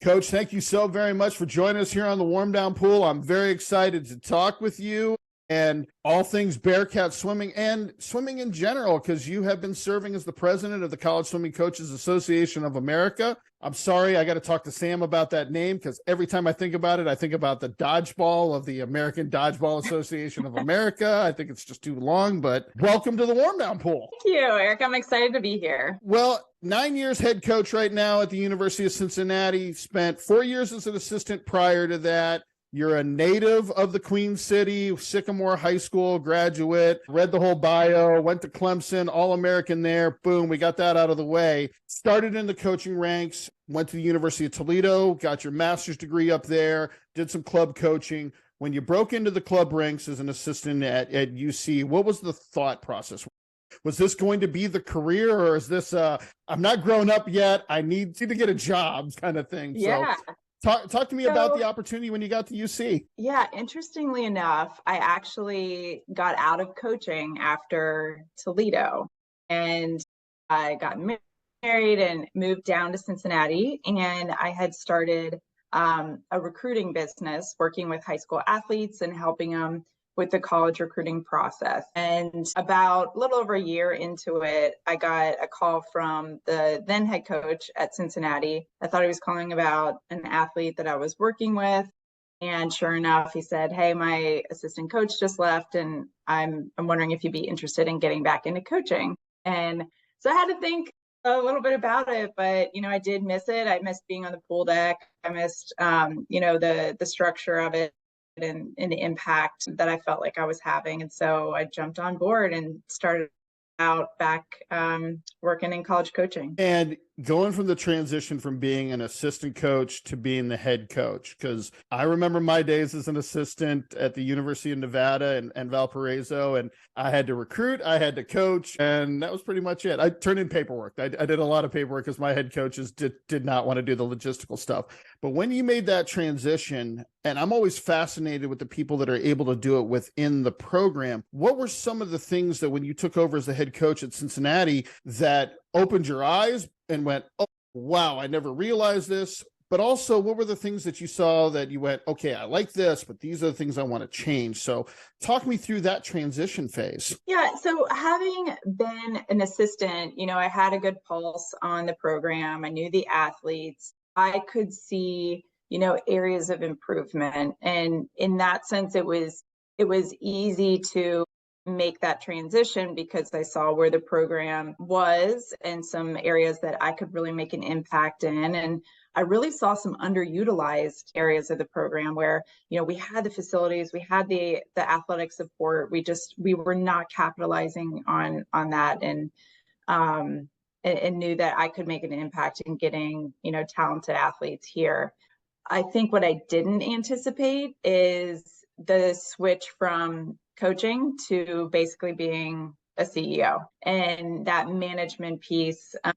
Coach, thank you so very much for joining us here on the Warm Down Pool. I'm very excited to talk with you and all things Bearcat swimming and swimming in general, because you have been serving as the president of the College Swimming Coaches Association of America. I'm sorry, I got to talk to Sam about that name, because every time I think about it, I think about the dodgeball of the American Dodgeball Association of America. I think it's just too long, but welcome to the Warm Down Pool. Thank you, Eric. I'm excited to be here. Well, 9 years head coach right now at the University of Cincinnati, spent 4 years as an assistant prior to that. You're a native of the Queen City, Sycamore High School graduate, read the whole bio, went to Clemson, All-American there. Boom, we got that out of the way. Started in the coaching ranks, went to the University of Toledo, got your master's degree up there, did some club coaching. When you broke into the club ranks as an assistant at UC, what was the thought process? Was this going to be the career, or is this, I'm not grown up yet, I need to get a job kind of thing? Yeah. So, Talk to me about the opportunity when you got to UC. Yeah, interestingly enough, I actually got out of coaching after Toledo, and I got married and moved down to Cincinnati, and I had started a recruiting business working with high school athletes and helping them with the college recruiting process. And about a little over a year into it, I got a call from the then head coach at Cincinnati. I thought he was calling about an athlete that I was working with. And sure enough, he said, "Hey, my assistant coach just left, and I'm wondering if you'd be interested in getting back into coaching." And so I had to think a little bit about it, but I did miss it. I missed being on the pool deck. I missed the structure of it and the impact that I felt like I was having. And so I jumped on board and started out back working in college coaching. And going from the transition from being an assistant coach to being the head coach, because I remember my days as an assistant at the University of Nevada and Valparaiso, and I had to recruit, I had to coach, and that was pretty much it. I turned in paperwork. I did a lot of paperwork because my head coaches did not want to do the logistical stuff. But when you made that transition, and I'm always fascinated with the people that are able to do it within the program, what were some of the things that when you took over as the head coach at Cincinnati that opened your eyes and went, "Oh, wow, I never realized this"? But also, what were the things that you saw that you went, "Okay, I like this, but these are the things I want to change"? So talk me through that transition phase. Yeah, so having been an assistant, I had a good pulse on the program. I knew the athletes. I could see, areas of improvement. And in that sense, it was easy to make that transition because I saw where the program was and some areas that I could really make an impact in. And I really saw some underutilized areas of the program where, we had the facilities, we had the athletic support. We were not capitalizing on that, and knew that I could make an impact in getting, talented athletes here. I think what I didn't anticipate is the switch from coaching to basically being a CEO, and that management piece. I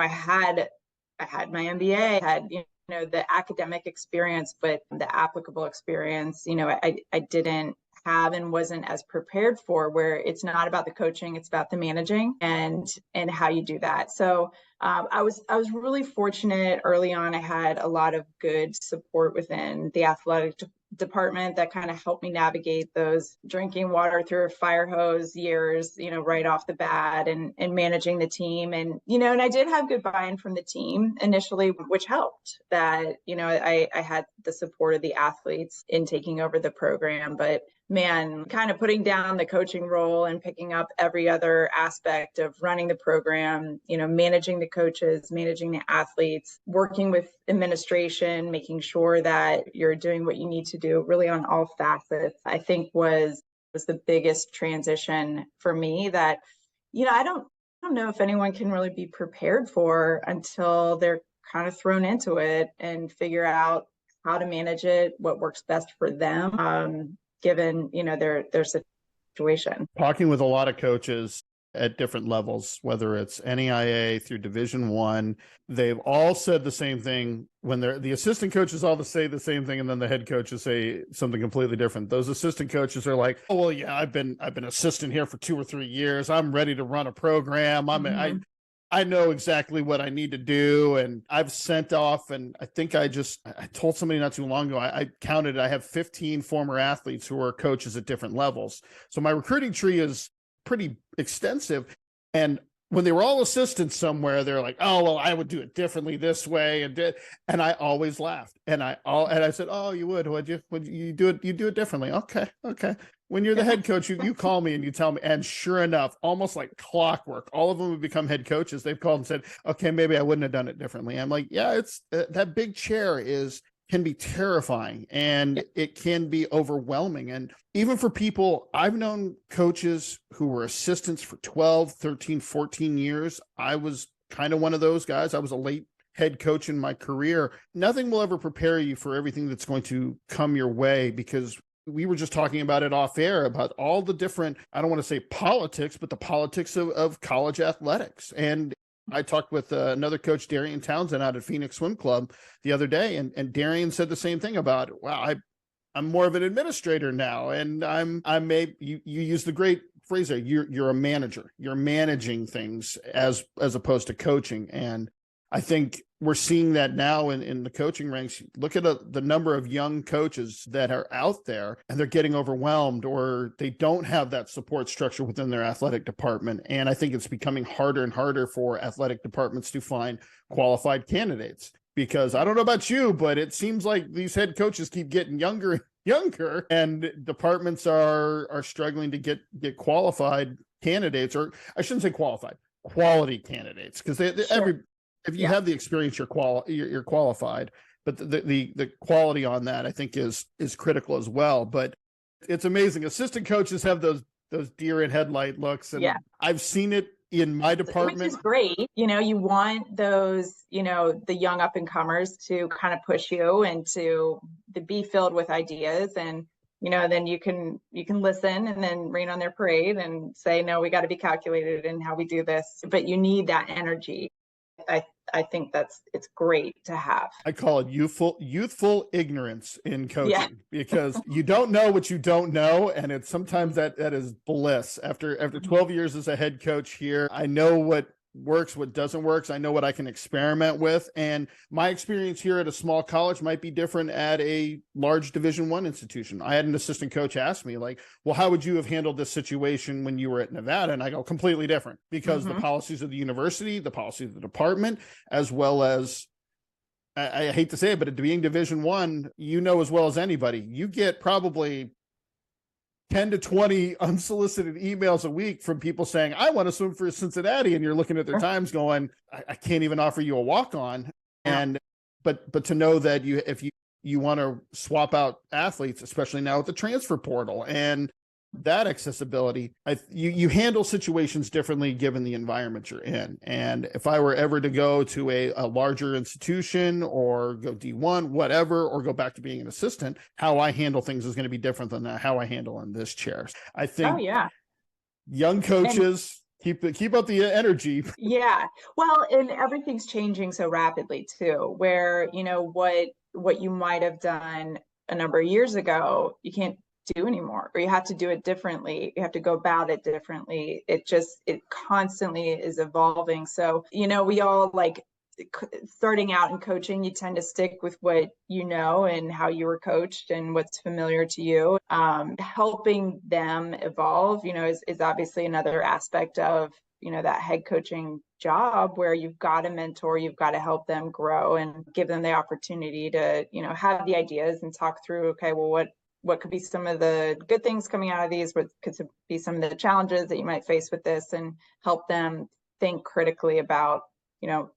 had my MBA, had the academic experience, but the applicable experience, I didn't have and wasn't as prepared for, where it's not about the coaching, it's about the managing and how you do that. So I was really fortunate early on. I had a lot of good support within the athletic department that kind of helped me navigate those drinking water through a fire hose years, right off the bat, and managing the team. And, and I did have good buy-in from the team initially, which helped that, I had the support of the athletes in taking over the program. But man, kind of putting down the coaching role and picking up every other aspect of running the program, managing the coaches, managing the athletes, working with administration, making sure that you're doing what you need to do really on all facets, I think was the biggest transition for me that, I don't know if anyone can really be prepared for until they're kind of thrown into it and figure out how to manage it, what works best for them, given, their situation. Talking with a lot of coaches at different levels, whether it's NAIA through Division I, they've all said the same thing. When the assistant coaches all say the same thing, and then the head coaches say something completely different. Those assistant coaches are like, "Oh, well, yeah, I've been assistant here for 2 or 3 years. I'm ready to run a program. I know exactly what I need to do. And I've sent off, and I think I told somebody not too long ago, I counted, I have 15 former athletes who are coaches at different levels. So my recruiting tree is pretty extensive. And when they were all assistants somewhere, they're like, oh, well, I would do it differently this way. And I always laughed. And I said, oh, you would you do it? You do it differently. Okay. When you're the head coach, you call me and you tell me. And sure enough, almost like clockwork, all of them have become head coaches. They've called and said, okay, maybe I wouldn't have done it differently. I'm like, yeah, it's that big chair can be terrifying, and it can be overwhelming. And even for people, I've known coaches who were assistants for 12, 13, 14 years. I was kind of one of those guys. I was a late head coach in my career. Nothing will ever prepare you for everything that's going to come your way, because we were just talking about it off air, about all the different, I don't want to say politics, but the politics of college athletics. And I talked with another coach, Darian Townsend, out at Phoenix Swim Club the other day. And Darian said the same thing about, wow, I'm more of an administrator now. And you use the great phrase there, you're a manager. You're managing things as opposed to coaching. And I think we're seeing that now in the coaching ranks. Look at the number of young coaches that are out there, and they're getting overwhelmed, or they don't have that support structure within their athletic department. And I think it's becoming harder and harder for athletic departments to find qualified candidates, because I don't know about you, but it seems like these head coaches keep getting younger and younger, and departments are struggling to get qualified candidates, or I shouldn't say qualified, quality candidates, because Sure. if you have the experience, you're qualified, but the quality on that, I think, is critical as well. But it's amazing. Assistant coaches have those deer in headlight looks, and I've seen it in my department. Which is great. You want those, the young up and comers to kind of push you and to be filled with ideas, and then you can listen and then rain on their parade and say, no, we got to be calculated in how we do this. But you need that energy. I think it's great to have. I call it youthful ignorance in coaching, because you don't know what you don't know. And it's sometimes that is bliss. After 12 years as a head coach here, I know what works, what doesn't work. So I know what I can experiment with. And my experience here at a small college might be different at a large Division I institution. I had an assistant coach ask me, like, well, how would you have handled this situation when you were at Nevada? And I go, completely different, because the policies of the university, the policies of the department, as well as, I hate to say it, but being Division I, as well as anybody, you get probably 10 to 20 unsolicited emails a week from people saying, I want to swim for Cincinnati. And you're looking at their times going, I can't even offer you a walk-on. And, but to know that if you want to swap out athletes, especially now with the transfer portal and that accessibility, you handle situations differently given the environment you're in. And if I were ever to go to a larger institution, or go D1, whatever, or go back to being an assistant, how I handle things is going to be different than how I handle in this chair. I think young coaches keep up the energy. Yeah. Well, and everything's changing so rapidly too, where, what you might have done a number of years ago, you can't do anymore, or you have to do it differently. You have to go about it differently. It constantly is evolving. So, we all, like, starting out in coaching, you tend to stick with what you know and how you were coached and what's familiar to you. Helping them evolve, is obviously another aspect of, that head coaching job, where you've got to mentor, you've got to help them grow and give them the opportunity to, have the ideas and talk through, okay, well, what could be some of the good things coming out of these? What could be some of the challenges that you might face with this, and help them think critically about,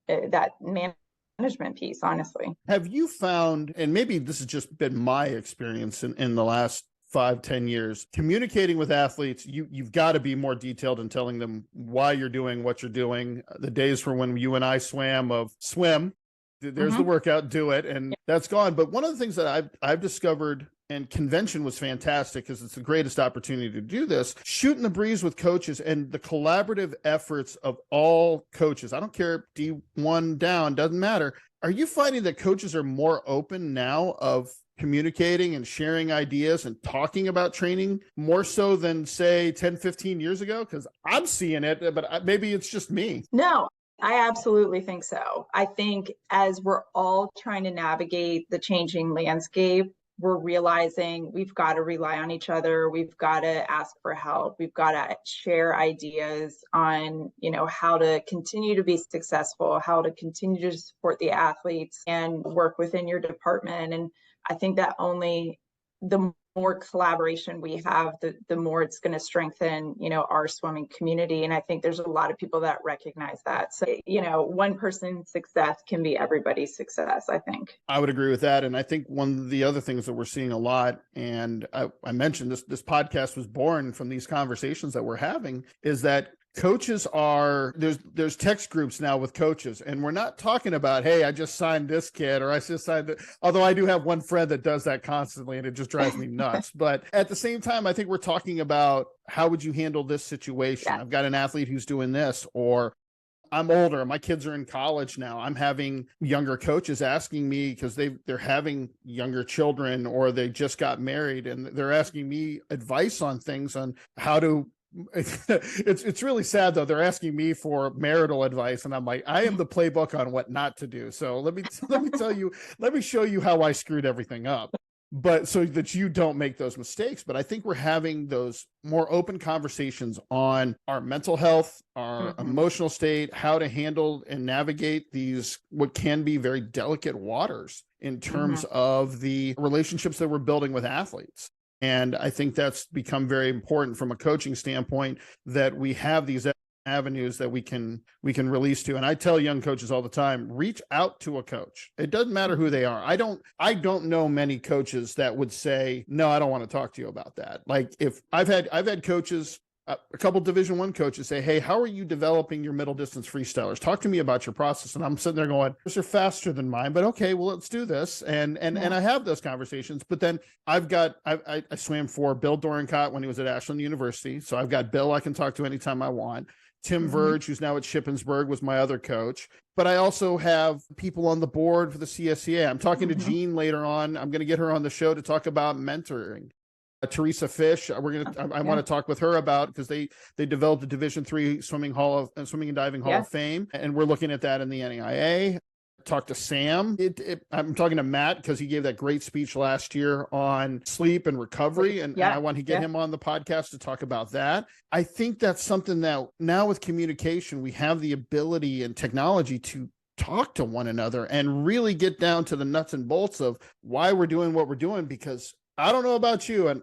that management piece, honestly. Have you found, and maybe this has just been my experience in the last 5-10 years, communicating with athletes, you've got to be more detailed in telling them why you're doing what you're doing. The days for when you and I swam, there's the workout, do it, and that's gone. But one of the things that I've discovered, and convention was fantastic because it's the greatest opportunity to do this, shooting the breeze with coaches and the collaborative efforts of all coaches. I don't care, D1 down, doesn't matter. Are you finding that coaches are more open now of communicating and sharing ideas and talking about training more so than, say, 10, 15 years ago? Because I'm seeing it, but maybe it's just me. No, I absolutely think so. I think as we're all trying to navigate the changing landscape, we're realizing we've got to rely on each other. We've got to ask for help. We've got to share ideas on, how to continue to be successful, how to continue to support the athletes and work within your department. And I think that only the more collaboration we have, the more it's going to strengthen, our swimming community. And I think there's a lot of people that recognize that. So, one person's success can be everybody's success, I think. I would agree with that. And I think one of the other things that we're seeing a lot, and I mentioned this podcast was born from these conversations that we're having, is that coaches there's text groups now with coaches, and we're not talking about, hey, I just signed this kid, or I just signed it. Although I do have one friend that does that constantly and it just drives me nuts. But at the same time, I think we're talking about, how would you handle this situation? Yeah. I've got an athlete who's doing this, or I'm older, my kids are in college now. I'm having younger coaches asking me, because they're having younger children, or they just got married, and they're asking me advice on things, on how to it's really sad though. They're asking me for marital advice, and I'm like, I am the playbook on what not to do. So let me tell you, let me show you how I screwed everything up, but so that you don't make those mistakes. But I think we're having those more open conversations on our mental health, our emotional state, how to handle and navigate these, what can be very delicate waters in terms of the relationships that we're building with athletes. And I think that's become very important from a coaching standpoint, that we have these avenues that we can release to. And I tell young coaches all the time, reach out to a coach. It doesn't matter who they are. I don't know many coaches that would say, no, I don't want to talk to you about that. Like, if I've had coaches, a couple Division I coaches say, hey, how are you developing your middle distance freestylers? Talk to me about your process. And I'm sitting there going, those are faster than mine, but okay, well, let's do this. And I have those conversations. But then I swam for Bill Dorincott when he was at Ashland University. So I've got Bill I can talk to anytime I want. Tim Verge, who's now at Shippensburg, was my other coach. But I also have people on the board for the CSCA. I'm talking to Jean later on. I'm going to get her on the show to talk about mentoring. Teresa Fish, I want to talk with her about, because they developed a Division III swimming and diving Hall of Fame, and we're looking at that in the NAIA. Talk to Sam. I'm talking to Matt, because he gave that great speech last year on sleep and recovery, and I want to get him on the podcast to talk about that. I think that's something that now with communication, we have the ability and technology to talk to one another and really get down to the nuts and bolts of why we're doing what we're doing. Because I don't know about you, and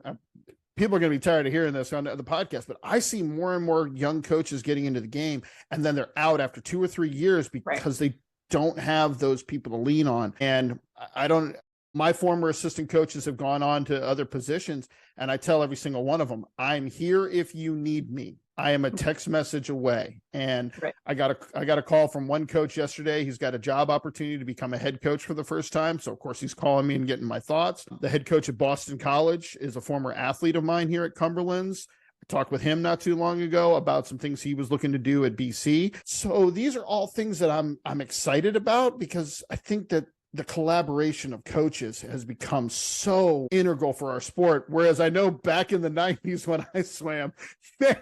people are going to be tired of hearing this on the podcast, but I see more and more young coaches getting into the game, and then they're out after 2 or 3 years because they don't have those people to lean on. And my former assistant coaches have gone on to other positions, and I tell every single one of them, I'm here if you need me. I am a text message away. And I got a call from one coach yesterday. He's got a job opportunity to become a head coach for the first time. So of course he's calling me and getting my thoughts. The head coach at Boston College is a former athlete of mine here at Cumberland's. I talked with him not too long ago about some things he was looking to do at BC. So these are all things that I'm excited about, because I think that the collaboration of coaches has become so integral for our sport. Whereas I know back in the 90s when I swam, man,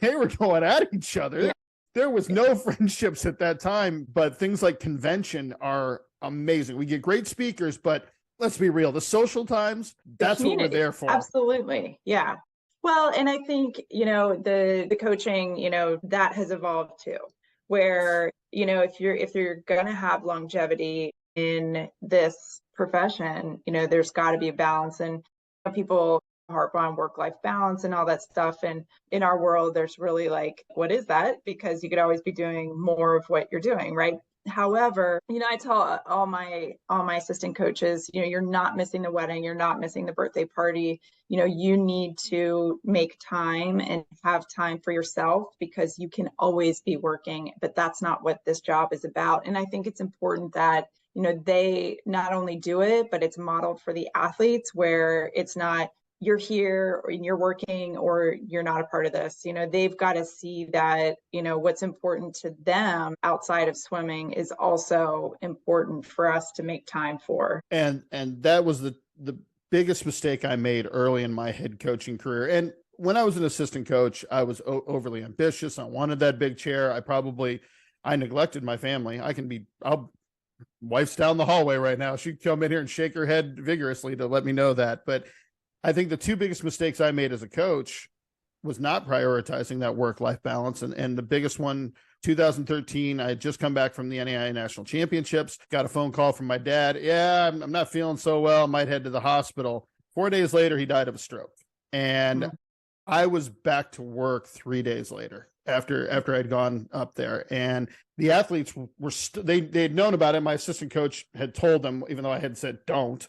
they were going at each other. Yeah. There was no friendships at that time, but things like convention are amazing. We get great speakers, but let's be real, the social times, that's what we're there for. Absolutely. Yeah. Well, and I think, the coaching, that has evolved too, where, if you're going to have longevity in this profession, there's got to be a balance. And people harp on work-life balance and all that stuff. And in our world, there's really like, what is that? Because you could always be doing more of what you're doing, right? However, I tell all my assistant coaches, you're not missing the wedding, you're not missing the birthday party. You need to make time and have time for yourself, because you can always be working, but that's not what this job is about. And I think it's important that they not only do it, but it's modeled for the athletes, where it's not you're here and you're working or you're not a part of this. They've got to see that, what's important to them outside of swimming is also important for us to make time for. And that was the biggest mistake I made early in my head coaching career. And when I was an assistant coach, I was overly ambitious. I wanted that big chair. I probably I neglected my family. Wife's down the hallway right now. She'd come in here and shake her head vigorously to let me know that. But I think the two biggest mistakes I made as a coach was not prioritizing that work-life balance. And the biggest one, 2013, I had just come back from the NAIA National Championships, got a phone call from my dad. Yeah, I'm not feeling so well. I might head to the hospital. 4 days later, he died of a stroke. And I was back to work 3 days later after I'd gone up there. And the athletes were, they'd known about it. My assistant coach had told them, even though I had said don't.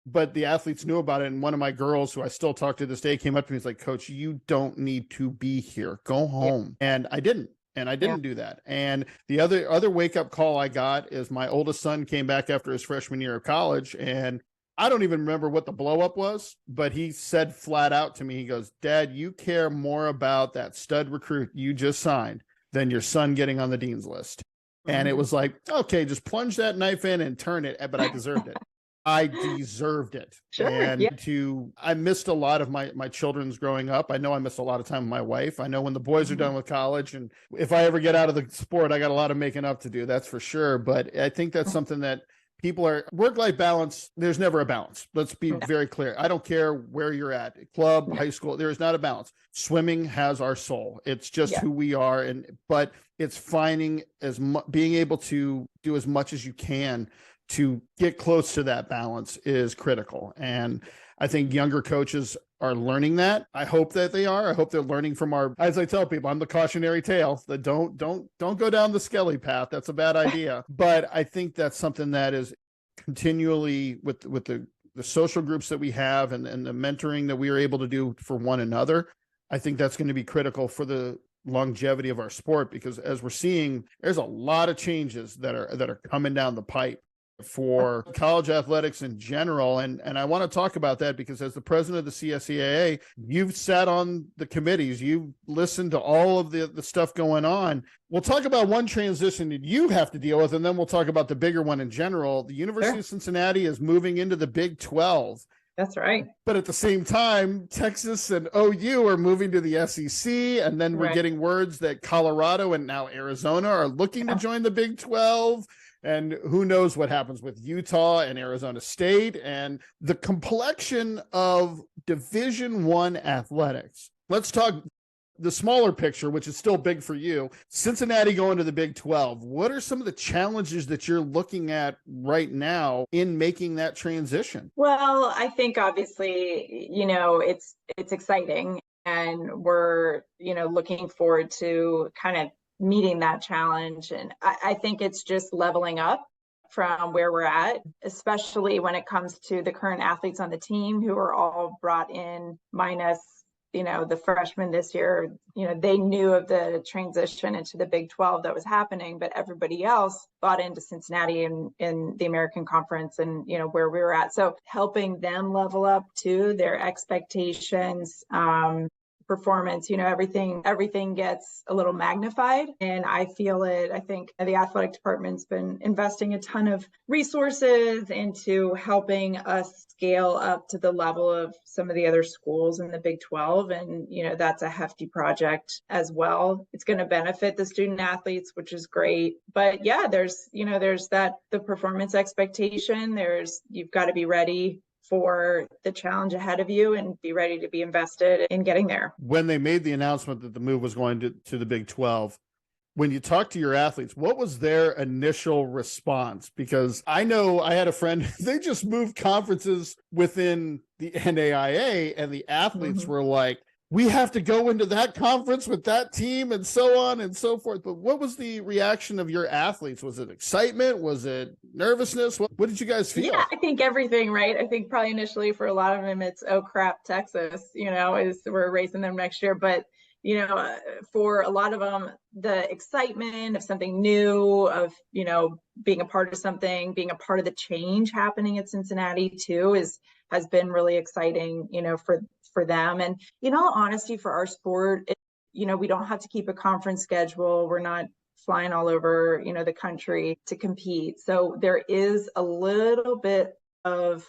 But the athletes knew about it. And one of my girls, who I still talk to this day, came up to me and was like, Coach, you don't need to be here. Go home. Yeah. And I didn't do that. And the other wake-up call I got is my oldest son came back after his freshman year of college, and I don't even remember what the blow-up was, but he said flat out to me, he goes, Dad, you care more about that stud recruit you just signed than your son getting on the dean's list. And it was like, okay, just plunge that knife in and turn it, but I deserved it. I deserved it. Sure, and I missed a lot of my children's growing up. I know I missed a lot of time with my wife. I know when the boys are done with college, and if I ever get out of the sport, I got a lot of making up to do. That's for sure. But I think that's something that work-life balance. There's never a balance. Let's be very clear. I don't care where you're at, club, high school, there is not a balance. Swimming has our soul. It's just who we are. But it's finding being able to do as much as you can to get close to that balance is critical. And I think younger coaches are learning that. I hope that they are. I hope they're learning from as I tell people, I'm the cautionary tale that don't go down the Skelly path. That's a bad idea. But I think that's something that is continually with the social groups that we have and the mentoring that we are able to do for one another. I think that's going to be critical for the longevity of our sport, because as we're seeing, there's a lot of changes that are coming down the pipe for college athletics in general. And I want to talk about that because as the president of the CSCAA, you've sat on the committees, you've listened to all of the stuff going on. We'll talk about one transition that you have to deal with, and then we'll talk about the bigger one in general. The University of Cincinnati is moving into the Big 12. That's right. But at the same time, Texas and OU are moving to the SEC, and then we're getting words that Colorado and now Arizona are looking to join the Big 12. And who knows what happens with Utah and Arizona State and the complexion of Division I athletics. Let's talk the smaller picture, which is still big for you. Cincinnati going to the Big 12. What are some of the challenges that you're looking at right now in making that transition? Well, I think obviously, it's exciting, and we're, looking forward to kind of meeting that challenge. And I think it's just leveling up from where we're at, especially when it comes to the current athletes on the team who are all brought in, minus, the freshmen this year. They knew of the transition into the Big 12 that was happening, but everybody else bought into Cincinnati and in the American Conference and, where we were at. So helping them level up to their expectations, performance, everything gets a little magnified, and I feel it. I think the athletic department's been investing a ton of resources into helping us scale up to the level of some of the other schools in the Big 12, and that's a hefty project as well. It's going to benefit the student athletes, which is great, but there's that the performance expectation. You've got to be ready for the challenge ahead of you and be ready to be invested in getting there. When they made the announcement that the move was going to the Big 12, when you talk to your athletes, what was their initial response? Because I know I had a friend, they just moved conferences within the NAIA, and the athletes were like, we have to go into that conference with that team and so on and so forth. But what was the reaction of your athletes? Was it excitement? Was it nervousness? What did you guys feel? Yeah, I think everything, right? I think probably initially for a lot of them, it's, oh crap, Texas, is we're racing them next year. But, for a lot of them, the excitement of something new, of, being a part of something, being a part of the change happening at Cincinnati too, has been really exciting, for them. And in all honesty, for our sport, we don't have to keep a conference schedule. We're not flying all over, the country to compete. So there is a little bit of,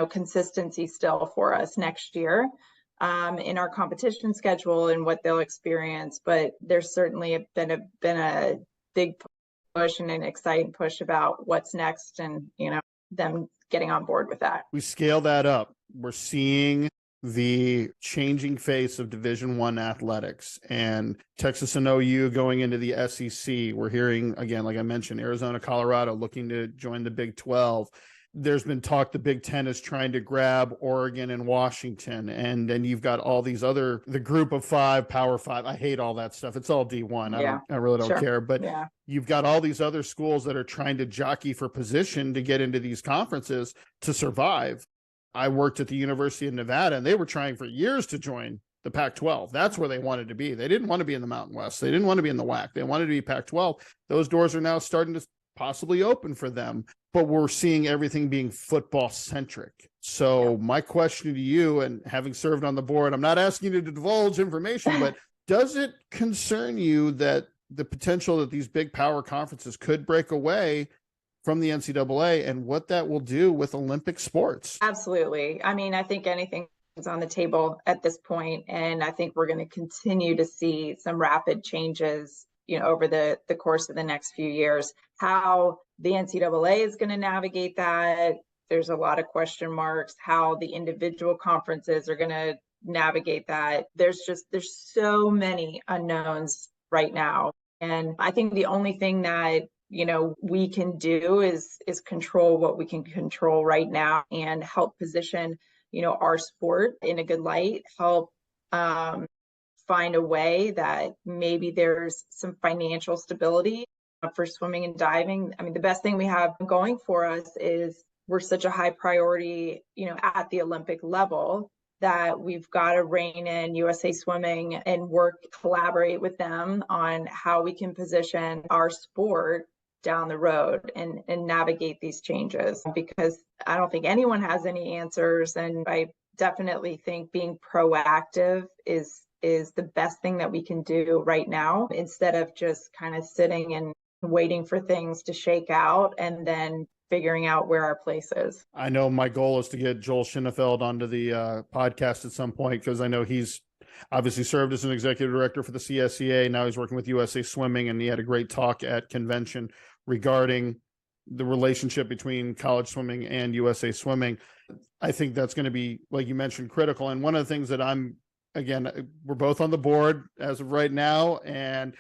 consistency still for us next year in our competition schedule and what they'll experience. But there's certainly been a big push and an exciting push about what's next, and, them getting on board with that. We scale that up. We're seeing the changing face of Division I athletics, and Texas and OU going into the SEC. We're hearing, again, like I mentioned, Arizona, Colorado looking to join the Big 12. There's been talk the Big 10 is trying to grab Oregon and Washington. And then you've got all these other, the group of five, Power Five. I hate all that stuff. It's all D1. Yeah. I really don't care. But yeah. You've got all these other schools that are trying to jockey for position to get into these conferences to survive. I worked at the University of Nevada, and they were trying for years to join the Pac-12. That's where they wanted to be. They didn't want to be in the Mountain West. They didn't want to be in the WAC. They wanted to be Pac-12. Those doors are now starting to possibly open for them, but we're seeing everything being football centric. So my question to you, and having served on the board, I'm not asking you to divulge information, but does it concern you that the potential that these big power conferences could break away from the NCAA, and what that will do with Olympic sports? Absolutely. I mean, I think anything is on the table at this point, and I think we're going to continue to see some rapid changes over the course of the next few years. How the NCAA is going to navigate that, there's a lot of question marks. How the individual conferences are going to navigate that, there's so many unknowns right now. And I think the only thing that we can do is control what we can control right now, and help position our sport in a good light, help find a way that maybe there's some financial stability for swimming and diving. I mean, the best thing we have going for us is we're such a high priority, at the Olympic level, that we've got to rein in USA Swimming and collaborate with them on how we can position our sport down the road and navigate these changes, because I don't think anyone has any answers. And I definitely think being proactive is the best thing that we can do right now, instead of just kind of sitting and waiting for things to shake out and then figuring out where our place is. I know my goal is to get Joel Schinnefeld onto the podcast at some point, because I know he's obviously served as an executive director for the CSCA. Now he's working with USA Swimming, and he had a great talk at convention regarding the relationship between college swimming and USA Swimming. I think that's going to be, like you mentioned, critical. And one of the things that again, we're both on the board as of right now, and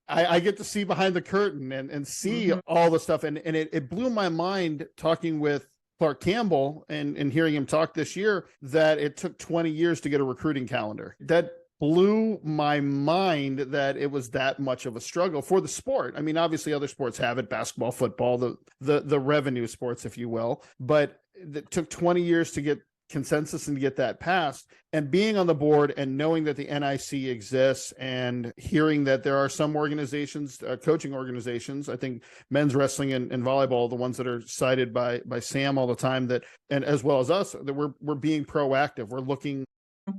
I get to see behind the curtain and see all the stuff. And it blew my mind talking with Clark Campbell and hearing him talk this year, that it took 20 years to get a recruiting calendar. That blew my mind, that it was that much of a struggle for the sport. I mean, obviously other sports have it, basketball, football, the revenue sports, if you will, but it took 20 years to get consensus and get that passed. And being on the board and knowing that the NIC exists, and hearing that there are some organizations, coaching organizations, I think men's wrestling and volleyball, the ones that are cited by Sam all the time, that, and as well as us, that we're being proactive. We're looking,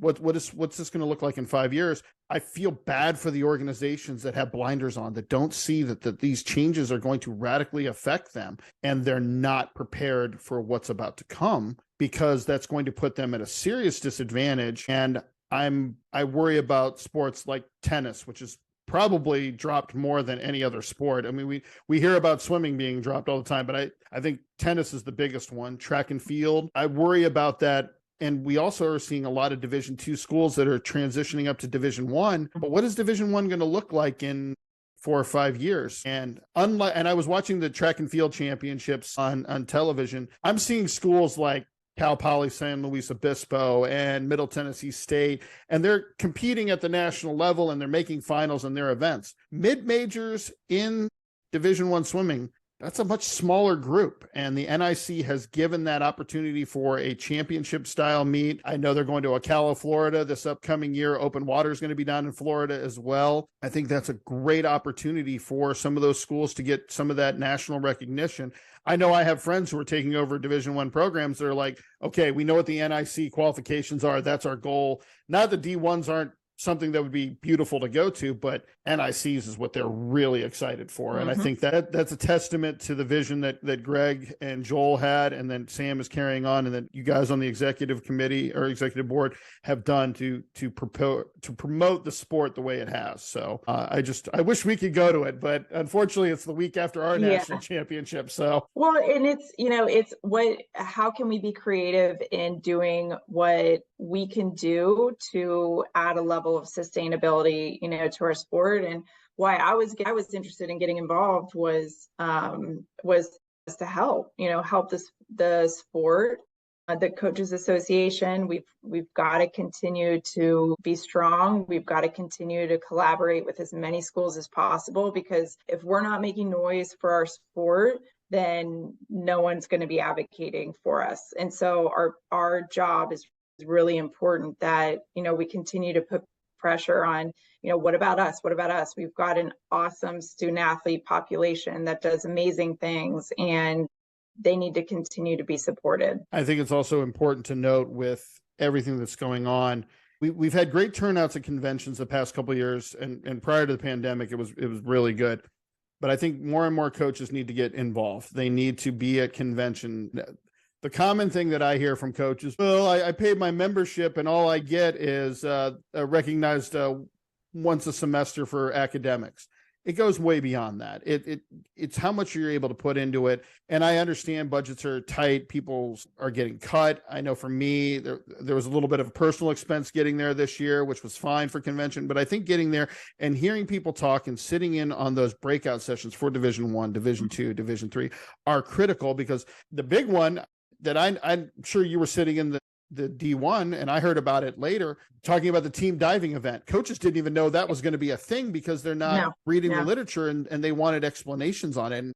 what's this going to look like in 5 years? I feel bad for the organizations that have blinders on, that don't see that these changes are going to radically affect them, and they're not prepared for what's about to come, because that's going to put them at a serious disadvantage. And I worry about sports like tennis, which is probably dropped more than any other sport. I mean, we hear about swimming being dropped all the time, but I think tennis is the biggest one. Track and field, I worry about that. And we also are seeing a lot of Division II schools that are transitioning up to Division I. But what is Division I going to look like in 4 or 5 years? And I was watching the track and field championships on television. I'm seeing schools like Cal Poly San Luis Obispo and Middle Tennessee State, and they're competing at the national level, and they're making finals in their events. Mid-majors in Division I swimming, that's a much smaller group, and the NIC has given that opportunity for a championship style meet. I know they're going to Ocala, Florida this upcoming year. Open water is going to be down in Florida as well. I think that's a great opportunity for some of those schools to get some of that national recognition. I know I have friends who are taking over Division I programs that are like, okay, we know what the NIC qualifications are. That's our goal. Not that D1s aren't something that would be beautiful to go to, but NICs is what they're really excited for. And I think that that's a testament to the vision that Greg and Joel had, and then Sam is carrying on, and then you guys on the executive committee or executive board have done to promote the sport the way it has. So I wish we could go to it, but unfortunately it's the week after our national championship. So, well, and it's how can we be creative in doing what we can do to add a level of sustainability, to our sport. And why I was interested in getting involved was to help the sport, the Coaches Association. We've got to continue to be strong. We've got to continue to collaborate with as many schools as possible, because if we're not making noise for our sport, then no one's going to be advocating for us. And so our job is really important that, we continue to put pressure on, what about us? What about us? We've got an awesome student athlete population that does amazing things, and they need to continue to be supported. I think it's also important to note, with everything that's going on, we've had great turnouts at conventions the past couple of years, and prior to the pandemic, it was really good. But I think more and more coaches need to get involved. They need to be at convention. The common thing that I hear from coaches, well, I paid my membership and all I get is recognized once a semester for academics. It goes way beyond that. It's how much you're able to put into it. And I understand budgets are tight. People are getting cut. I know for me, there was a little bit of a personal expense getting there this year, which was fine for convention. But I think getting there and hearing people talk and sitting in on those breakout sessions for Division I, Division II, Division III are critical, because the big one that I'm sure you were sitting in the D1, and I heard about it later, talking about the team diving event. Coaches didn't even know that was going to be a thing, because they're not reading the literature, and they wanted explanations on it. And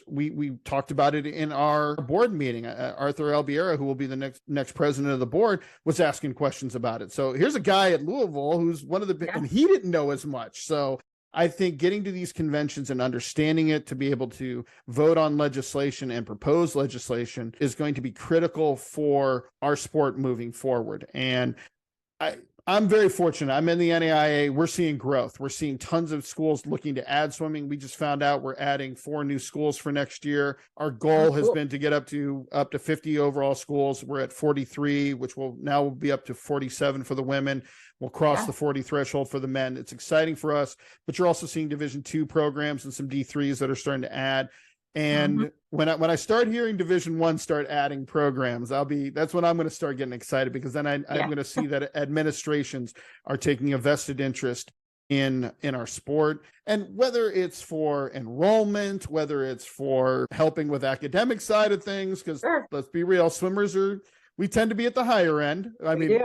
we talked about it in our board meeting. Arthur Albiera, who will be the next president of the board, was asking questions about it. So here's a guy at Louisville who's one of the and he didn't know as much. So I think getting to these conventions and understanding it to be able to vote on legislation and propose legislation is going to be critical for our sport moving forward. And I'm very fortunate. I'm in the NAIA. We're seeing growth. We're seeing tons of schools looking to add swimming. We just found out we're adding 4 new schools for next year. Our goal has been to get up to 50 overall schools. We're at 43, which will now be up to 47 for the women. We'll cross the 40 threshold for the men. It's exciting for us, but you're also seeing Division II programs and some D3s that are starting to add. And when I start hearing Division I start adding programs, that's when I'm going to start getting excited, because then I'm going to see that administrations are taking a vested interest in our sport. And whether it's for enrollment, whether it's for helping with academic side of things, because let's be real, swimmers we tend to be at the higher end. I mean,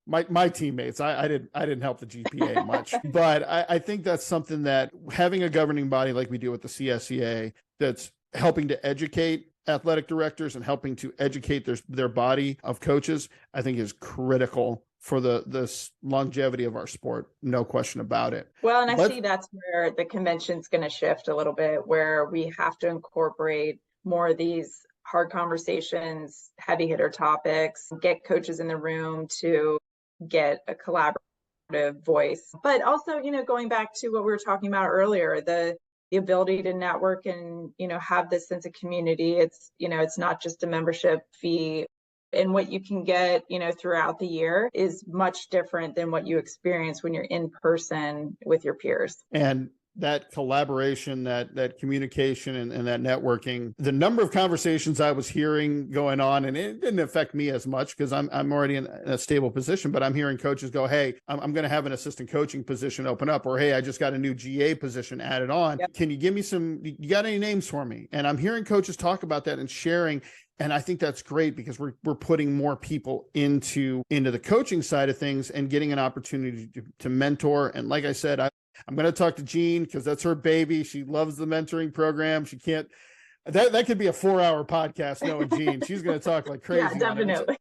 my teammates, I didn't help the GPA much, but I think that's something that having a governing body like we do with the CSEA, that's helping to educate athletic directors and helping to educate their body of coaches, I think is critical for the longevity of our sport. No question about it. Well, and I see that's where the convention's going to shift a little bit, where we have to incorporate more of these hard conversations, heavy hitter topics, get coaches in the room to get a collaborative voice. But also, going back to what we were talking about earlier, the ability to network and, have this sense of community. It's, it's not just a membership fee, and what you can get, throughout the year is much different than what you experience when you're in person with your peers. And that collaboration, that communication and that networking, the number of conversations I was hearing going on, and it didn't affect me as much because I'm already in a stable position, but I'm hearing coaches go, hey, I'm going to have an assistant coaching position open up, or hey, I just got a new GA position added on. Yep. Can you give me you got any names for me? And I'm hearing coaches talk about that and sharing. And I think that's great, because we're putting more people into the coaching side of things and getting an opportunity to mentor. And like I said, I'm going to talk to Jean, because that's her baby. She loves the mentoring program. She can't, that could be a 4-hour podcast knowing Jean. She's going to talk like crazy. Yeah, definitely.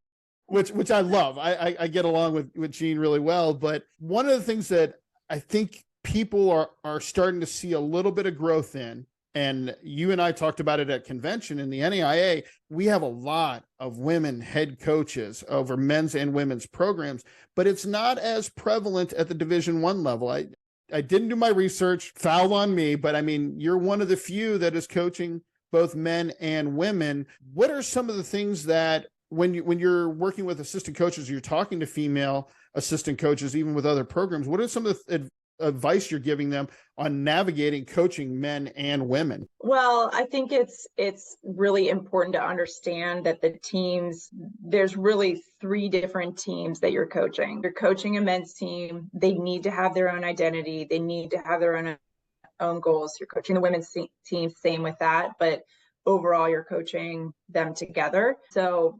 Which I love. I get along with Jean really well. But one of the things that I think people are starting to see a little bit of growth in, And you and I talked about it at convention in the NAIA. We have a lot of women head coaches over men's and women's programs, but it's not as prevalent at the Division I level. I didn't do my research, foul on me, but I mean, you're one of the few that is coaching both men and women. What are some of the things that when you're working with assistant coaches, you're talking to female assistant coaches, even with other programs, what are some of the advice you're giving them on navigating coaching men and women? Well, I think it's really important to understand that the teams, there's really 3 different teams that you're coaching. You're coaching a men's team. They need to have their own identity. They need to have their own goals. You're coaching the women's team, same with that, but overall you're coaching them together. So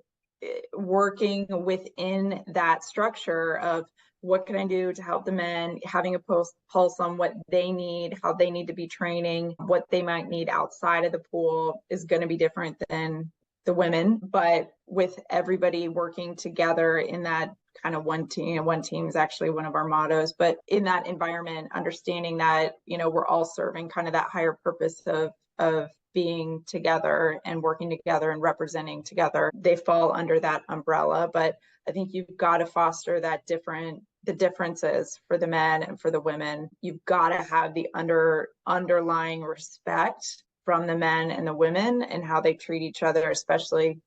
working within that structure of what can I do to help the men, having a pulse on what they need, how they need to be training, what they might need outside of the pool is going to be different than the women. But with everybody working together in that kind of one team is actually one of our mottos, but in that environment, understanding that, we're all serving kind of that higher purpose of being together and working together and representing together. They fall under that umbrella, but I think you've got to foster the differences for the men and for the women. You've got to have the underlying respect from the men and the women and how they treat each other, especially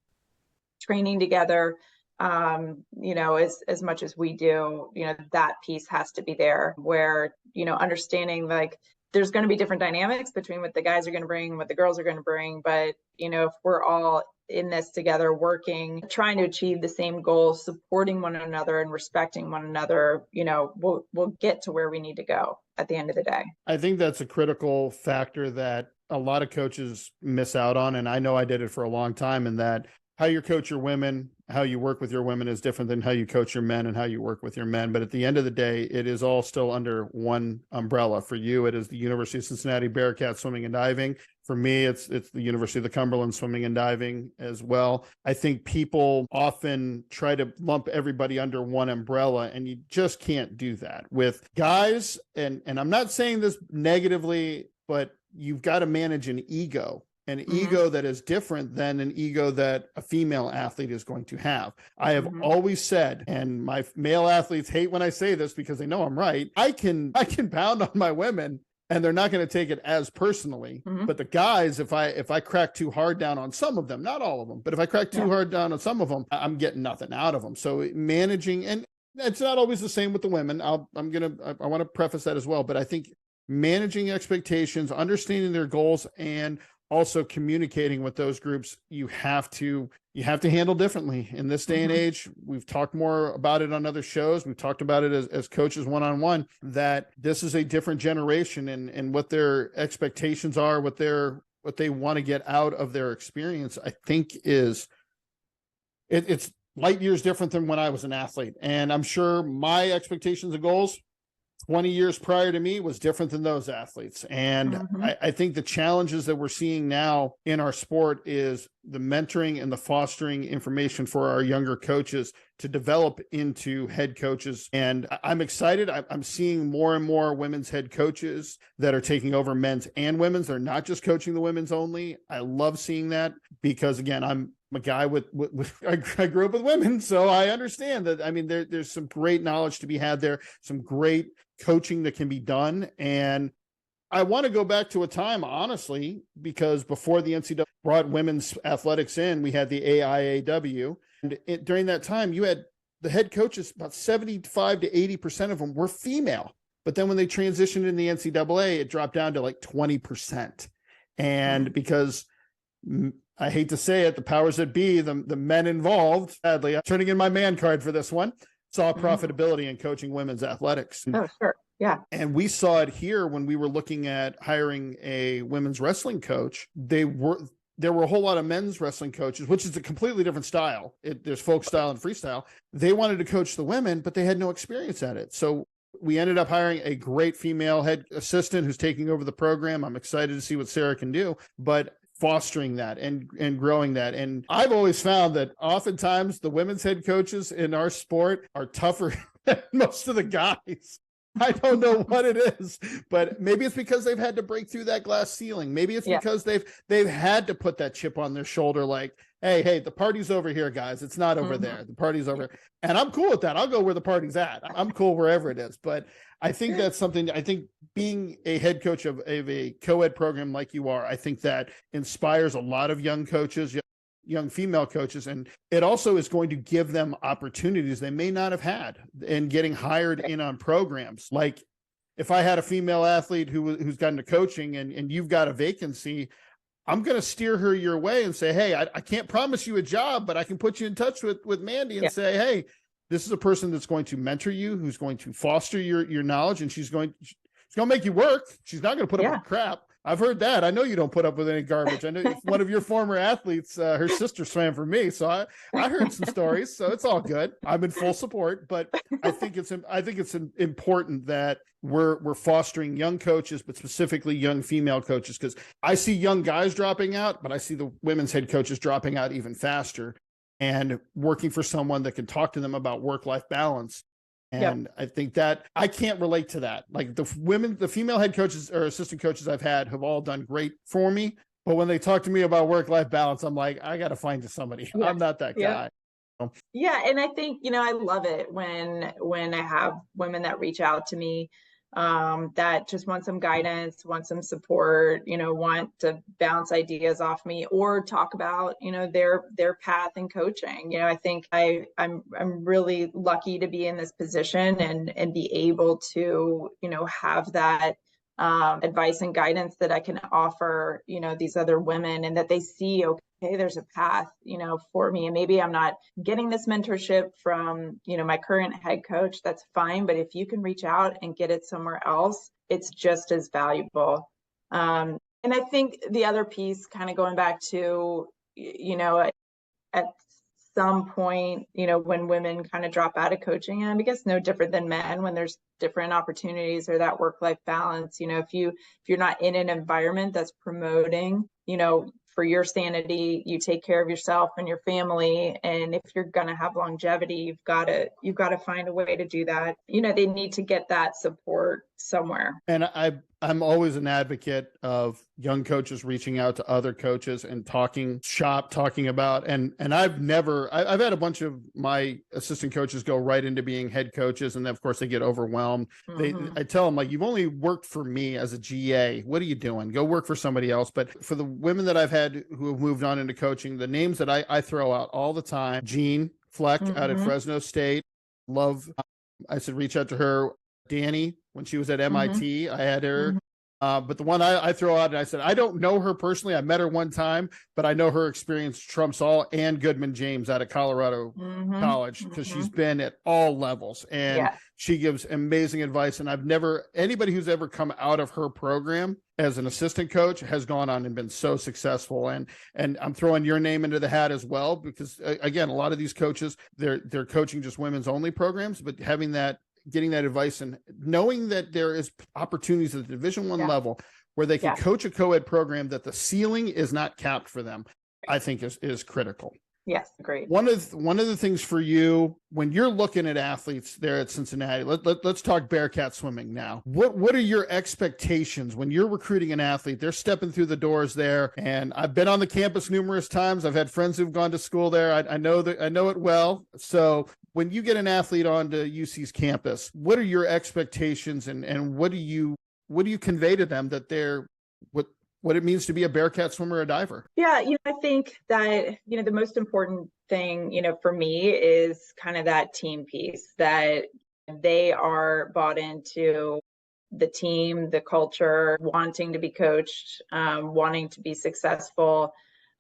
training together. As much as we do, that piece has to be there where, understanding like there's going to be different dynamics between what the guys are going to bring, what the girls are going to bring. But, if we're all in this together, working, trying to achieve the same goals, supporting one another and respecting one another, we'll get to where we need to go at the end of the day. I think that's a critical factor that a lot of coaches miss out on. And I know I did it for a long time, in that how you coach your women, how you work with your women is different than how you coach your men and how you work with your men. But at the end of the day, it is all still under one umbrella. For you, it is the University of Cincinnati Bearcats swimming and diving. For me, it's the University of the Cumberland swimming and diving as well. I think people often try to lump everybody under one umbrella, and you just can't do that with guys. And I'm not saying this negatively, but you've got to manage an ego. An ego that is different than an ego that a female athlete is going to have. I have always said, and my male athletes hate when I say this because they know I'm right, I can pound on my women and they're not going to take it as personally. But the guys, if I crack too hard down on some of them, not all of them, but if I crack too hard down on some of them, I'm getting nothing out of them. So managing, and it's not always the same with the women. I want to preface that as well, but I think managing expectations, understanding their goals, and also communicating with those groups, you have to handle differently in this day and age. We've talked more about it on other shows. We've talked about it as coaches one-on-one, that this is a different generation and what their expectations are, what they want to get out of their experience, I think it's light years different than when I was an athlete. And I'm sure my expectations and goals 20 years prior to me was different than those athletes. And I think the challenges that we're seeing now in our sport is the mentoring and the fostering information for our younger coaches to develop into head coaches. And I'm excited. I'm seeing more and more women's head coaches that are taking over men's and women's. They're not just coaching the women's only. I love seeing that because, again, I'm a guy I grew up with women, so I understand that. I mean, there's some great knowledge to be had there, some great coaching that can be done. And I want to go back to a time, honestly, because before the NCAA brought women's athletics in, we had the AIAW. And during that time, you had the head coaches, about 75 to 80% of them were female. But then when they transitioned in the NCAA, it dropped down to like 20%. And because I hate to say it, the powers that be, the men involved, sadly, I'm turning in my man card for this one, saw profitability in coaching women's athletics. Oh, sure. Yeah. And we saw it here when we were looking at hiring a women's wrestling coach. There were a whole lot of men's wrestling coaches, which is a completely different style. There's folk style and freestyle. They wanted to coach the women, but they had no experience at it. So we ended up hiring a great female head assistant who's taking over the program. I'm excited to see what Sarah can do, but fostering that and growing that. And I've always found that oftentimes the women's head coaches in our sport are tougher than most of the guys. I don't know what it is, but maybe it's because they've had to break through that glass ceiling. Maybe it's because they've had to put that chip on their shoulder, like, hey, the party's over here, guys. It's not over there. The party's over. And I'm cool with that. I'll go where the party's at. I'm cool wherever it is. But I think that's something, I think being a head coach of a co-ed program like you are, I think that inspires a lot of young coaches, young female coaches, and it also is going to give them opportunities they may not have had in getting hired in on programs. Like if I had a female athlete who's gotten to coaching and you've got a vacancy, I'm going to steer her your way and say, hey, I can't promise you a job, but I can put you in touch with Mandy and say, hey, this is a person that's going to mentor you, who's going to foster your knowledge, and she's going to make you work. She's not going to put up with crap. I've heard that. I know you don't put up with any garbage. I know one of your former athletes, her sister swam for me. So I heard some stories, so it's all good. I'm in full support, but I think it's important that we're fostering young coaches, but specifically young female coaches, because I see young guys dropping out, but I see the women's head coaches dropping out even faster and working for someone that can talk to them about work-life balance. And I think that I can't relate to that. Like the female head coaches or assistant coaches I've had have all done great for me. But when they talk to me about work-life balance, I'm like, I got to find you somebody. I'm not that guy. Yeah. And I think, I love it when I have women that reach out to me that just want some guidance, want some support, want to bounce ideas off me or talk about, their path in coaching. I think I'm really lucky to be in this position and be able to, have that advice and guidance that I can offer, these other women, and that they see, okay, there's a path, for me. And maybe I'm not getting this mentorship from, my current head coach. That's fine. But if you can reach out and get it somewhere else, it's just as valuable. And I think the other piece, kind of going back to, at some point, when women kind of drop out of coaching, and I guess no different than men, when there's different opportunities or that work-life balance, if you're not in an environment that's promoting, for your sanity, you take care of yourself and your family. And if you're going to have longevity, you've got to find a way to do that. They need to get that support somewhere. And I'm always an advocate of young coaches reaching out to other coaches and talking about, and I've had a bunch of my assistant coaches go right into being head coaches. And then of course they get overwhelmed. I tell them, like, you've only worked for me as a GA. What are you doing? Go work for somebody else. But for the women that I've had who have moved on into coaching, the names that I throw out all the time: Jean Fleck out at Fresno State. Love. I said, reach out to her. Danny, when she was at MIT, I had her. But the one I throw out, and I said, I don't know her personally. I met her one time, but I know her experience trumps all. Ann Goodman James out of Colorado College, because she's been at all levels, and she gives amazing advice. And anybody who's ever come out of her program as an assistant coach has gone on and been so successful. And I'm throwing your name into the hat as well, because again, a lot of these coaches, they're coaching just women's only programs, but getting that advice and knowing that there is opportunities at the Division I level where they can coach a co-ed program, that the ceiling is not capped for them, I think is critical. Yes, great. One of the things for you when you're looking at athletes there at Cincinnati, let's talk Bearcat swimming now. What are your expectations when you're recruiting an athlete? They're stepping through the doors there, and I've been on the campus numerous times. I've had friends who've gone to school there. I know it well. So when you get an athlete onto UC's campus, what are your expectations, and what do you convey to them that they're what it means to be a Bearcat swimmer or diver? Yeah, I think that, the most important thing, for me is kind of that team piece, that they are bought into the team, the culture, wanting to be coached, wanting to be successful.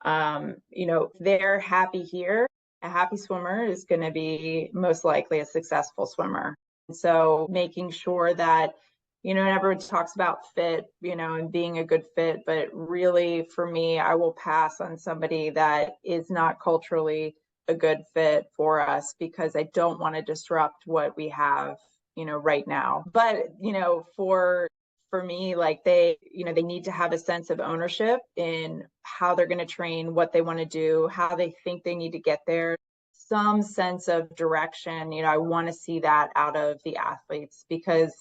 They're happy here. A happy swimmer is going to be most likely a successful swimmer. So making sure that, and everyone talks about fit, and being a good fit, but really for me, I will pass on somebody that is not culturally a good fit for us, because I don't want to disrupt what we have, right now. But, for me, like they need to have a sense of ownership in how they're going to train, what they want to do, how they think they need to get there, some sense of direction. I want to see that out of the athletes, because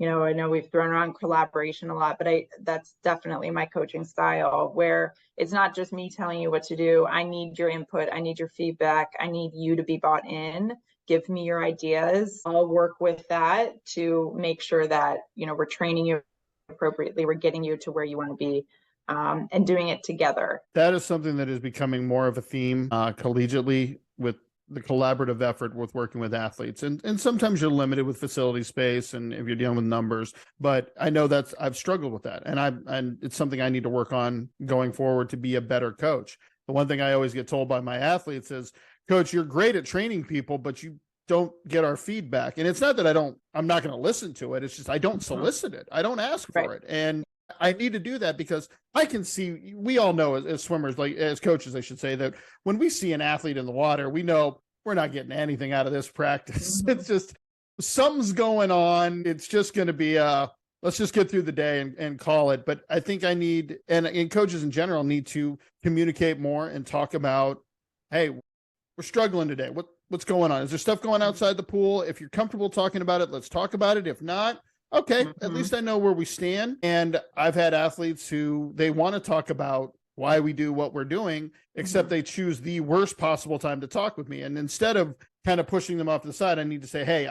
I know we've thrown around collaboration a lot, but that's definitely my coaching style, where it's not just me telling you what to do. I need your input. I need your feedback. I need you to be bought in. Give me your ideas. I'll work with that to make sure that, we're training you appropriately. We're getting you to where you want to be, and doing it together. That is something that is becoming more of a theme collegiately, with the collaborative effort with working with athletes. And sometimes you're limited with facility space and if you're dealing with numbers, but I know I've struggled with that. And it's something I need to work on going forward to be a better coach. The one thing I always get told by my athletes is, Coach, you're great at training people, but you don't get our feedback. And it's not that I'm not going to listen to it. It's just, I don't solicit it. I don't ask for it. And I need to do that because I can see, we all know as swimmers, like as coaches, I should say, that when we see an athlete in the water, we know we're not getting anything out of this practice. It's just something's going on. It's just going to be let's just get through the day and call it. But I think I need, and coaches in general need to communicate more and talk about, hey, we're struggling today. What's going on? Is there stuff going outside the pool? If you're comfortable talking about it, let's talk about it. If not, okay, at least I know where we stand. And I've had athletes who they want to talk about why we do what we're doing, except they choose the worst possible time to talk with me. And instead of kind of pushing them off to the side, I need to say, hey,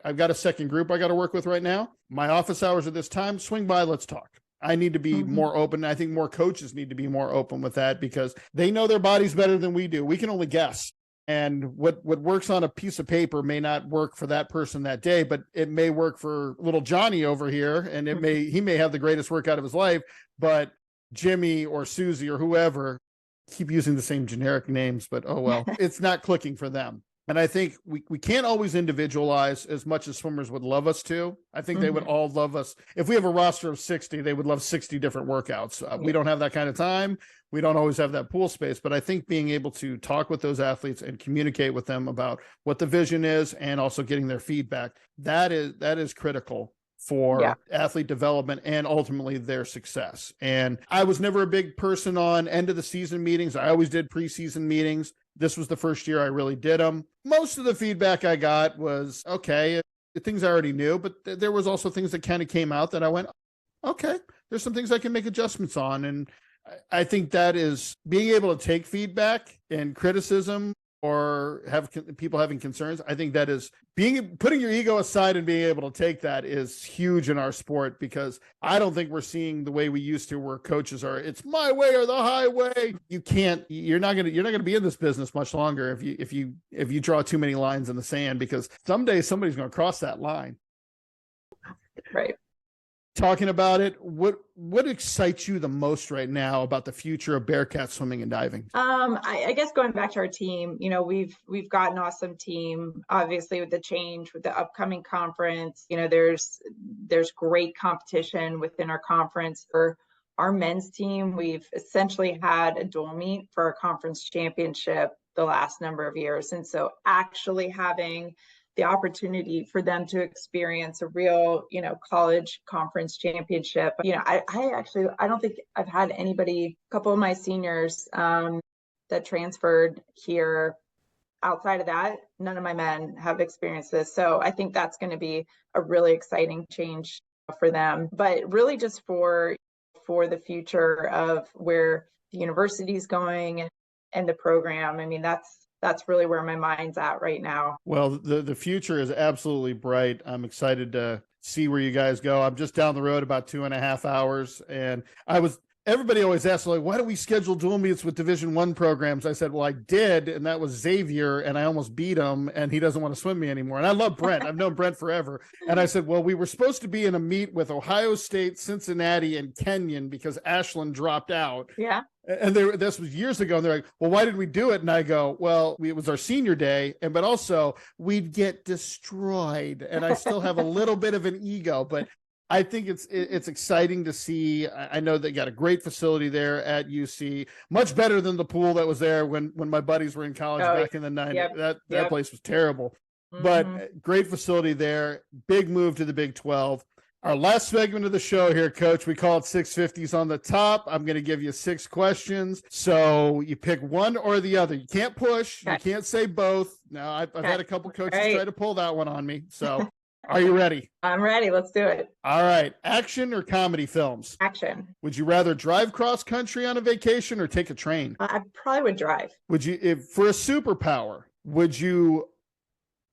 I've got a second group I got to work with right now. My office hours are this time. Swing by, let's talk. I need to be more open. I think more coaches need to be more open with that because they know their bodies better than we do. We can only guess. And what works on a piece of paper may not work for that person that day, but it may work for little Johnny over here. And he may have the greatest workout of his life, but Jimmy or Susie or whoever, keep using the same generic names, but oh well, it's not clicking for them. And I think we can't always individualize as much as swimmers would love us to. I think they would all love us. If we have a roster of 60, they would love 60 different workouts. We don't have that kind of time. We don't always have that pool space. But I think being able to talk with those athletes and communicate with them about what the vision is and also getting their feedback, that is critical for athlete development and ultimately their success. And I was never a big person on end of the season meetings. I always did preseason meetings. This was the first year I really did them. Most of the feedback I got was, okay, things I already knew, but there was also things that kind of came out that I went, okay, there's some things I can make adjustments on. And I think that is being able to take feedback and criticism or have people having concerns. I think that is putting your ego aside and being able to take that is huge in our sport, because I don't think we're seeing the way we used to, where coaches are, it's my way or the highway. You're not going to be in this business much longer if you draw too many lines in the sand, because someday somebody's going to cross that line. Right. Talking about it, what excites you the most right now about the future of Bearcat swimming and diving? I guess going back to our team, we've got an awesome team. Obviously, with the change, with the upcoming conference, there's great competition within our conference. For our men's team, we've essentially had a dual meet for our conference championship the last number of years, and so actually having the opportunity for them to experience a real, college conference championship. I don't think I've had anybody, a couple of my seniors that transferred here. Outside of that, none of my men have experienced this. So I think that's going to be a really exciting change for them, but really just for the future of where the university is going and the program. I mean, that's really where my mind's at right now. Well, the future is absolutely bright. I'm excited to see where you guys go. I'm just down the road about 2.5 hours. And everybody always asks, like, why do we schedule dual meets with Division I programs? I said, well, I did. And that was Xavier. And I almost beat him. And he doesn't want to swim me anymore. And I love Brent. I've known Brent forever. And I said, well, we were supposed to be in a meet with Ohio State, Cincinnati, and Kenyon because Ashland dropped out. Yeah. And this was years ago. And they're like, well, why did we do it? And I go, well, it was our senior day. But also we'd get destroyed. And I still have a little bit of an ego, but I think it's exciting to see. I know they got a great facility there at UC, much better than the pool that was there when my buddies were in college back in the 90s. That place was terrible, but great facility there. Big move to the Big 12. Our last segment of the show here, Coach, we call it 650s on the top. I'm going to give you 6 questions. So you pick one or the other. You can't push. Okay. You can't say both. Now, I've had a couple coaches try to pull that one on me. So Are you ready? I'm ready. Let's do it. All right. Action or comedy films? Action. Would you rather drive cross country on a vacation or take a train? I probably would drive. Would you, if for a superpower, would you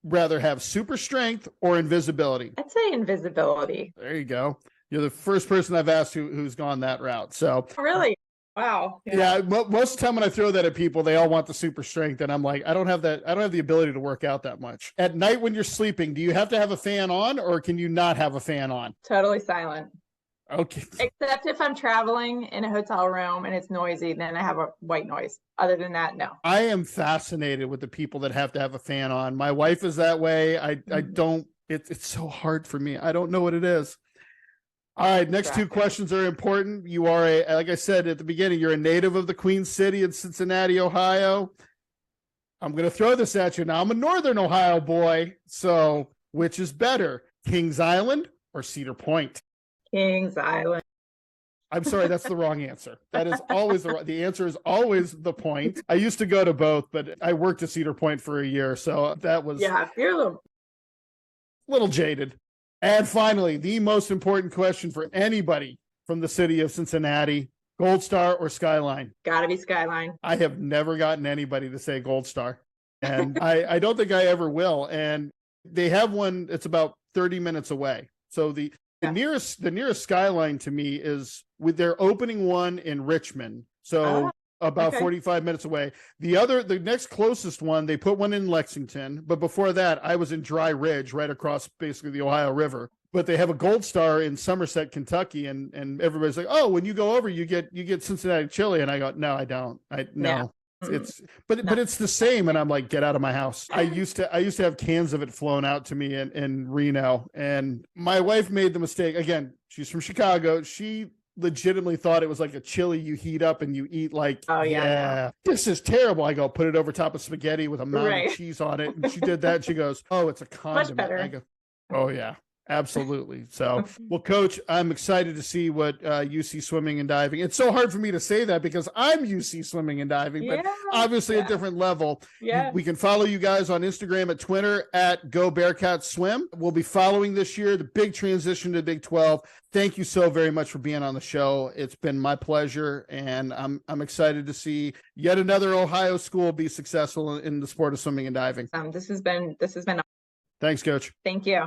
rather have super strength or invisibility? I'd say invisibility. There you go. You're the first person I've asked who's gone that route. So Really? Wow. yeah, most of the time when I throw that at people, they all want the super strength, and I'm like, I don't have that. I don't have the ability to work out that much. At night when you're sleeping, do you have to have a fan on, or can you not have a fan on? Totally silent. Okay. Except if I'm traveling in a hotel room and it's noisy, then I have a white noise. Other than that, no. I am fascinated with the people that have to have a fan on. My wife is that way. I don't. It's so hard for me. I don't know what it is. All right, next two questions are important. You are like I said at the beginning, you're a native of the Queen City in Cincinnati, Ohio. I'm going to throw this at you. Now, I'm a Northern Ohio boy, so which is better, Kings Island or Cedar Point? Kings Island. I'm sorry, that's the wrong answer. That is always the answer is always the Point. I used to go to both, but I worked at Cedar Point for a year, so that was you're a little jaded. And finally, the most important question for anybody from the city of Cincinnati, Gold Star or Skyline? Gotta be Skyline. I have never gotten anybody to say Gold Star, and I don't think I ever will. And they have one, it's about 30 minutes away. So the nearest Skyline to me is with their opening one in Richmond. So about 45 minutes away. The next closest one, they put one in Lexington, but before that, I was in Dry Ridge, right across basically the Ohio River. But they have a Gold Star in Somerset, Kentucky, and everybody's like, "Oh, when you go over, you get Cincinnati chili," and I go, "No, I don't. No." It's but it's the same, and I'm like, get out of my house. I used to have cans of it flown out to me in Reno, and my wife made the mistake again. She's from Chicago. She legitimately thought it was like a chili you heat up and you eat like, this is terrible. I go, put it over top of spaghetti with a mountain of cheese on it. And she did that. And she goes, oh, it's a condiment. Much better. I go, oh yeah, absolutely. So, well, Coach, I'm excited to see what UC Swimming and Diving. It's so hard for me to say that because I'm UC Swimming and Diving, but obviously a different level. Yeah. We can follow you guys on Instagram at Twitter at Go Bearcats Swim. We'll be following this year, the big transition to Big 12. Thank you so very much for being on the show. It's been my pleasure, and I'm excited to see yet another Ohio school be successful in the sport of swimming and diving. This has been Thanks, Coach. Thank you.